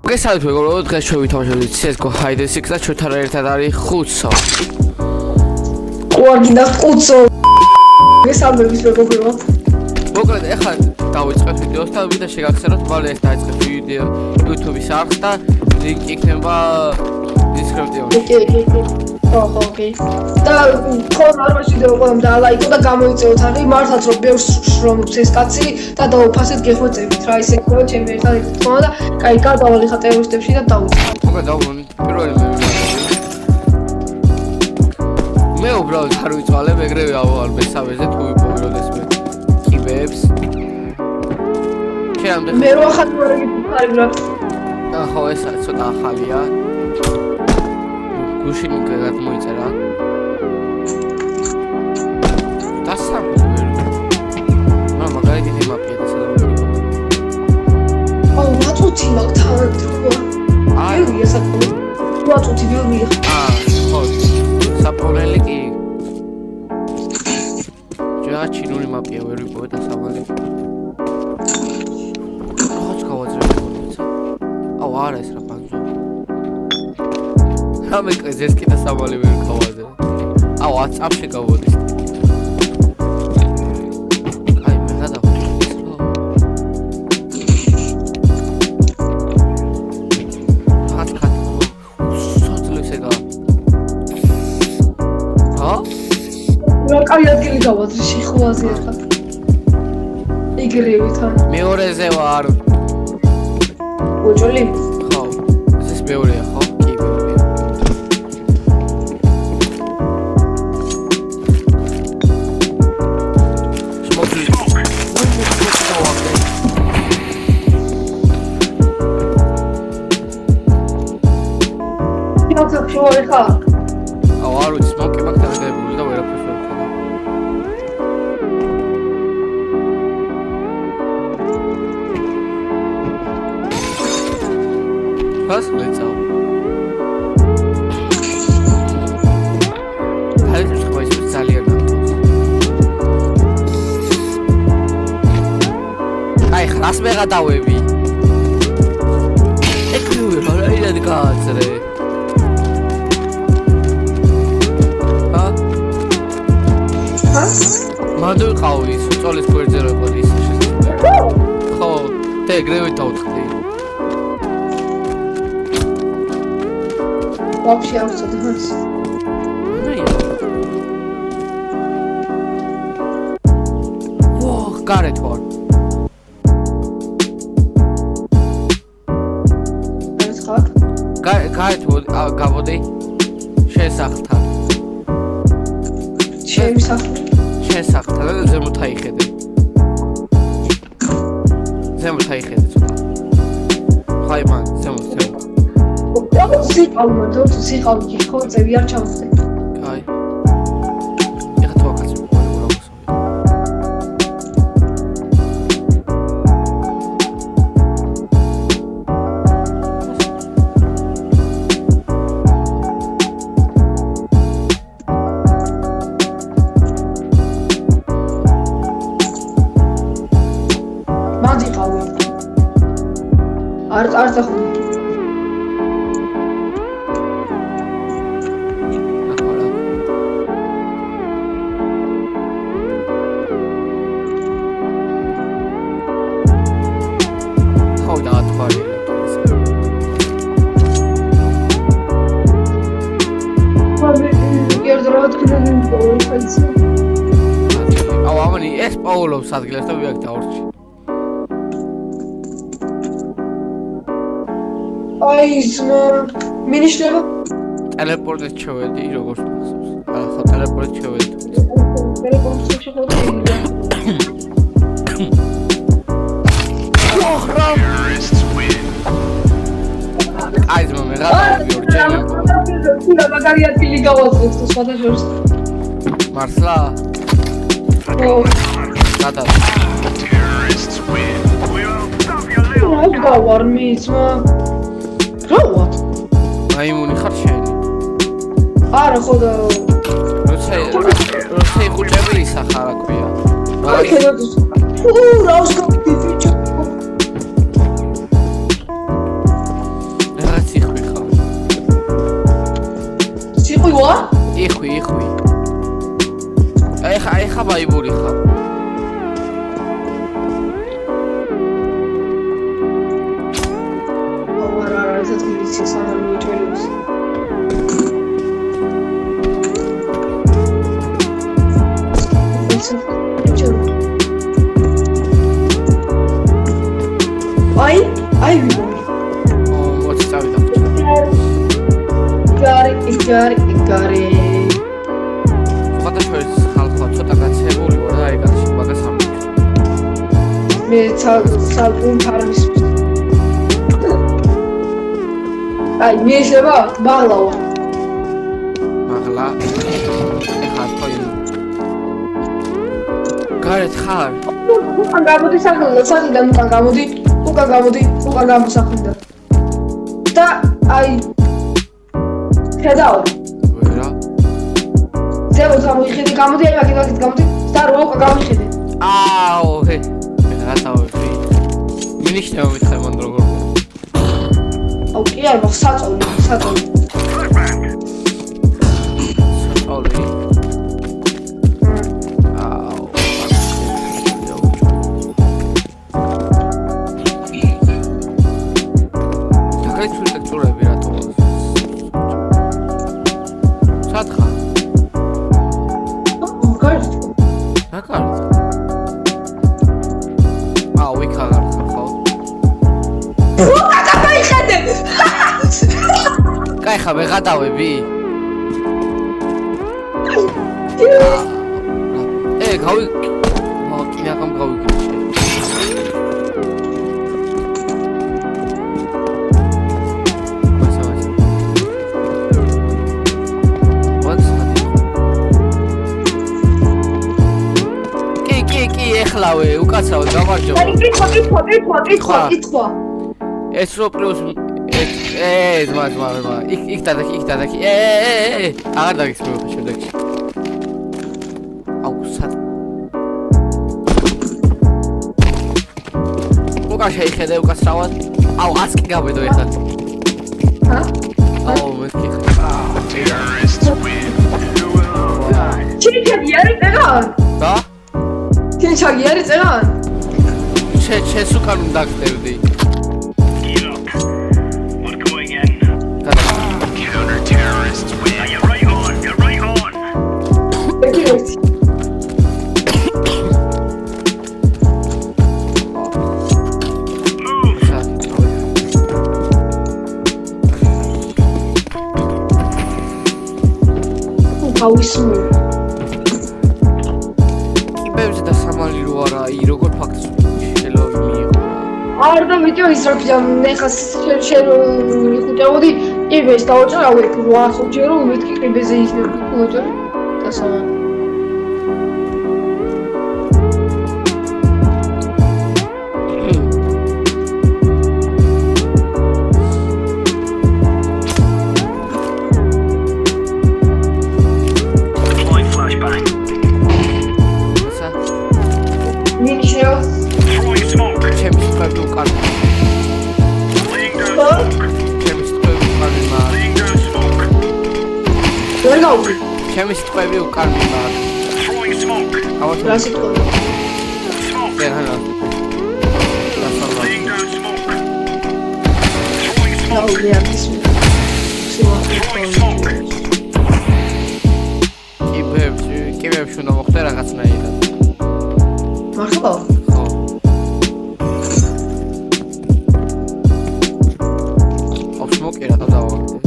მოგესალმებით მეგობრებო, დღეს ჩვენ ვითამაშებთ CS:GO Hide and Seek და ჩვენთან ერთად არის ხუთსო. ყوارგინდა ხუთსო. მოგესალმებით მეგობრებო. მოკლედ ეხლა დავიწყებთ ვიდეოს და ვიდეო შეგახსენოთ, მალე ეს დაიწყეთ ვიდეო YouTube-ის არხს და ლინკი იქნება description-ში. ოკეი. და ხომ ვიდეო ყველამ დაალაიქო და გამოიწევოთ აღი მართლაც რომ ბევრს შრომობს ეს კაცი და დაუფასეთ გეხვეწებით რა ისე ხო ჩემი ერთადერთი თქმა და კაი გადავალ ხა ტერორისტებში და დავიწყო. მოკლედ დავუბრუნდი პირველი მე უბრალოდ არ ვიწვალე მეგრევე ავალ მესამეზე თუ ვიპოვიროდეს მე კიბებს. ჩემამდე მე რო ახალი ვარ ხო ეს ცოტა ახალია. გუშინ გეგათ მოიწერა. დასამთავრებელი. მაგალითად დიდი მაპია და სადაც. აუ რატოთი მაგ თავად. აი ესაკო. რატოთი ბევრია. ხო. საპროლელი კი. ჯერ ჩინური მაპია ვერ ვიპოვე და სამალი. ხოც გავაძრებო. აუ არა ეს რა ბანძო. ამე ეს კიდე სამალი ვერ გავაზე. აუ WhatsApp-ში გავოდის. აი მე გადავხდი. ხატ. სოძლეს ეგა. ჰა? რა კაი ადგილი გავაძრე შეხოაზე ახლა. იგრევით ან. მეორეზე ვარ. გოჭოლი? ხო. ეს მეორეა ხო? კი მეორეა. შევარი ხა? აუ არ ვიცი, სმოკი მაქვს დაგებული და ვერაფერს ვერ ვქნა. ფას მეცაო. ჰაიჯს ხოის ძალიან ნახოს. აი ხას მე გადავები. ეკრუე რა გააცრე. მანდ ვიყავი ის უწოლის გვერდზე რო იყო ის შესაძლებელი. ხო, და ეგრევე დავთხდი. ვაფშე არ ვწოდებს. ვოხ, გარეთ ვარ. ეს ხარ? გარეთ გავოდი. შესახთან. შემისახ შესახთან და ზემოთ აიხედე. ზემოთ აიხედე ცოტა. ხაი მან, ზემოთ. სიყავ მოდო, სიყავი ხო წევი არ ჩავხდე. კაი. ეხა თუ აკაც მოყოლე რა მოსო. არ წახდი. ხო და ათვარი. აუ ამანი ეს პაულობს ადგილას და ვიაკ დაორჩი. აი მინიშნება ტელეპორტით შევედი როგორც მახსოვს. ხო ტელეპორტით შევედი. ტელეპორტით შევედი. აი ზმა მე გადავიდი ორჯერ. და მაგარი ადგილი გავაძლევთ სხვადასხვა. მართლა? ხო. გადა. რა გავარ მიცმა? რა? მაიმუნი ხარ შენ? არა ხო და როცა იხუჭები ისახა რა ქვია. რა უსკაფი ფიჩო. იხვი. ეხა ბაიბული ხარ. არა, ესეც მიცი სამალი უჩვენებს. აი ვიგონი. მოდი წავიდა. გარი. სხვადასხვა ხალხო ცოტა გაცემული ვარ და ეგაში მაგას არ მიგწევ. მე ცალკე თარმის. აი მიეშება ბაღლავა. მაღლა. ეხა თქვი. გარეთ ხარ? უკან გამოდი სახელიდან უკან გამოსახლიდან. და აი ხედავ. ვერა. ზემოთ ამოიხედი, გამოდი, აი მაგით გამოდი და რო უკან გამოიხედე. აუ, რა თავი. მინიშნე მომითხე მან როგორ. აუ კი არ მაგ საწოლი. საწოლი. ხა ვეღადავები? გავი მოკინაღამ გავიგე. კი, ეხლავე, უკაცრავ, გამარჯობა. კითხვა. ეს რო პლუს ზმა. იქ დადაკი. აღარ დაგისმევ შემდეგში. აუ, სად. უკან შეიხედე უკაცრავად. აუ, ასკი გავედო ეხლა. ჰა? აუ, მეთქი. ჩინჩაგი არის წეგან? და? ჩინჩაგი არის წეგან? შენს უკან უნდა გხდებდი. თავისმო. კიბებზე და სამალი რო არა, როგორ ფაქტს შეიძლება მიიღო. არ და ვიდეო ის რა ქვია, ნახა შენ ხუთეოდი კიბეს დაუჭრავე 800 ჯერ რომ მეთქი კიბეზე იქნება უჭრე და სამა. ჩემი სიტყვები უკან მიმარ. რა სიტყვა? ეჰანა. კიბებში უნდა მოხდე რაღაცნაირად. მართლა? ხო. ოფს მოკერა და დავაგდე.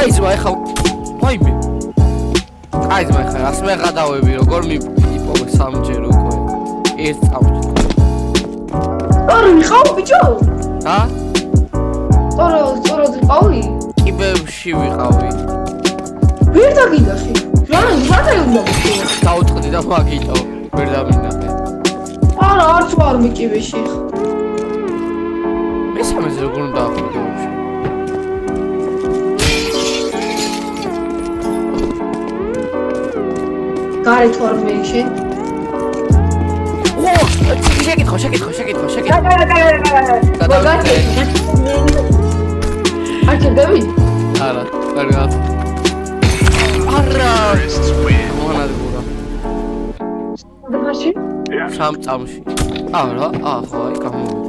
აიზმა ეხა ვაიმე. აიზმა ეხა რას მეღადავები როგორ მიპოვე სამჯერ უკვე. ერთ წამში. არ მიხავ ბიჭო? ჰა? სწორად ვიყავი? კიბებში ვიყავი. ვერ დაგინახე. რა უნდა გქონდა? დაუწყდი და მაგიტო ვერ დამინახე. არა არც ვარ მიკიბეში. მესამეზე როგორ უნდა ახვიდე ვაფშე? გარეთ ვარ მე შენ. შეკითხო. არჩევდები? არა, კარგად. არა. მონადგურა. მაშინ? სამ წამში. არა, ხო, აი გამოვიდა.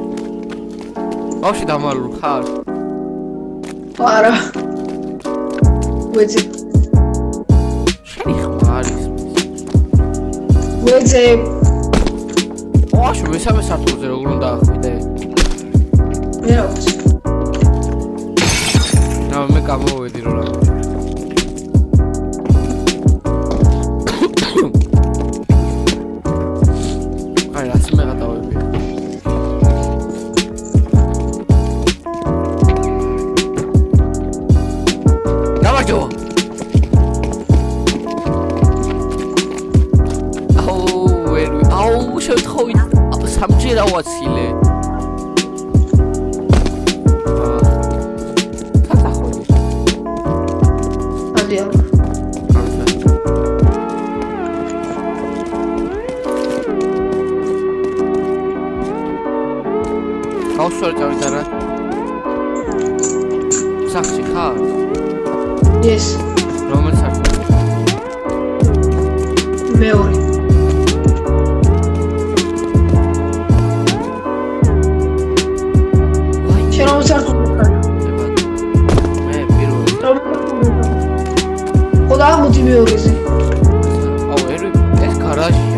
ბავშვი დამალულ ხარ? არა. ვეძე. შენი ხმარის. ვეძე. ოაშ მესამე სართულზე როგორ უნდა ახვიდე? მე რა ვიცი. მე გამოვედი რომ რა. აი რაც მე გადავები. გამარჯობა. აუ შევთხოვი სამჯერ ავაცილე. გავშორე წავიდა რა. სახში ხარ? Yes. რომელი სართული? მეორე. შენ რომელი სართული ხარ? მე პირველი. ხოდა მოდი მეორეზე. აუ ეს გარაჟია.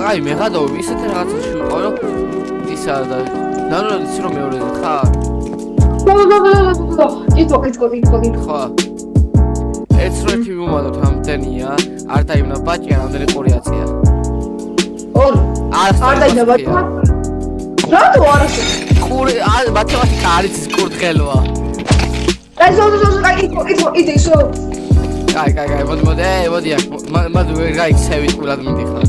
აი მე გადავი ისეთ რაღაცაში ვიყავ რომ ისა და ნანოდი ის რომ მეორეზე ხარ? კითხვა. ხო. ერთს რო ერთი ვიმოდოთ ამდენია, არ დაიმნა ბაჭია, რამდენი ყური აწია. არ დაიმნა ბაჭია. რატო არ ასე? ყური, მათემატიკა არის ის კურდღელოა. აი ზოგადად კითხვა, ისო. კაი, მოდი, მოდი ვერ გაიქცევით ყურად მიდიხარ.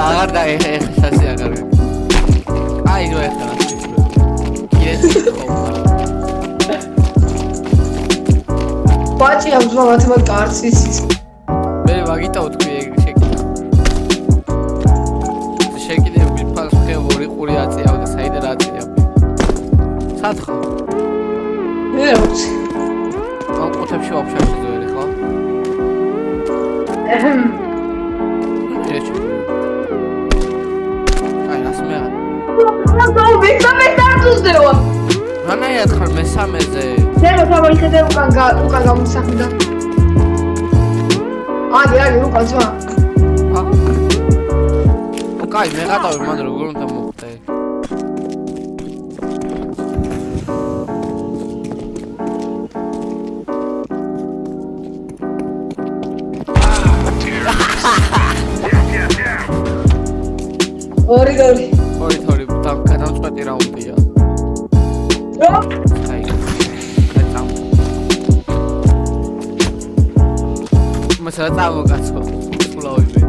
აღარ დაიხსასი აღარ. აი რო ეხლა. ბაჭია ვთქვა მათემატიკა არც იცის. მე მაგიტო ვთქვი ეგ შეკითხა. შეკითხები ფალსხე ორი ყური აწიავ და საიდან აწიავ. სათხო. მე რა ვიცი. ამ ყუთებში ვაფშე შევერი ხო? მესამე სართულზე ვარ. რანაირად ხარ მესამეზე? ზერო თავიხედე უკან გამოსახდა. აგი უკან ზვა. კაი მე გადავი მანდ როგორ უნდა მოხდე? ორი გადამწყვეტი რაუნდია. რა? აი. კაცო. მასა წამოგაცო. ფლოები.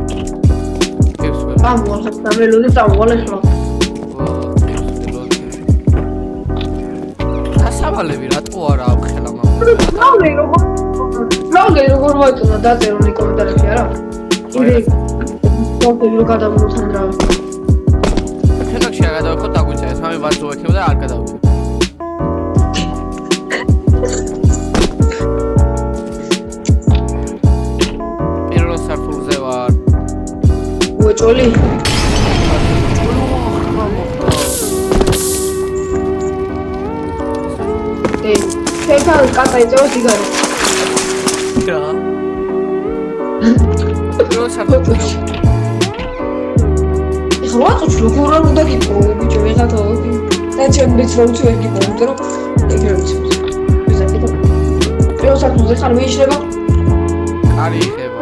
კეთს. წამოვალ, სამელოდი წამოვალ. დასავალები რატო არა ამხელა მამა? რა როგორ მოიწონა დაწერო კომენტარებში არა? იდეა. თორემ გადამოსთან რა. შეგადავ ხო დაგვიწერეთ, მე ვარდო ვექებ და არ გადავიდე. პირველ სართულზე ვარ. უეჭოლი? შენ კატა იწევს სიგარეტს. რა? პირველ სართულზე ხოაც როგორ უნდა გიყო ბიჭო ეხლა და ჩემ ბიჭს რომ თუ ვერ გიყო იმიტომ რომ ეგრე ვიცი ვიზაკეთო პირველ სართულზე ხარ მეიშლება კარი იხება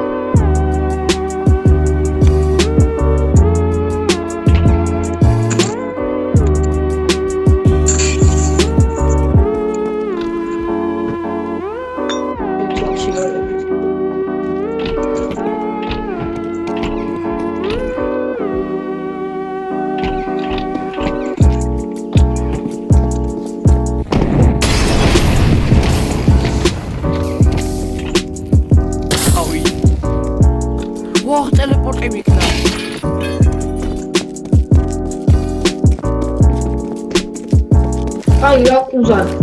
აი რა კუზანი.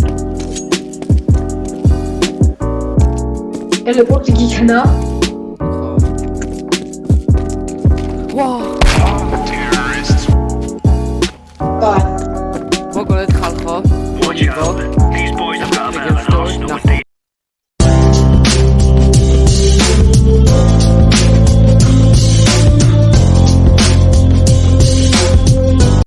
ელეპორტი გიქნა. ვა აი მოგოლეთ ხალხო მოიგო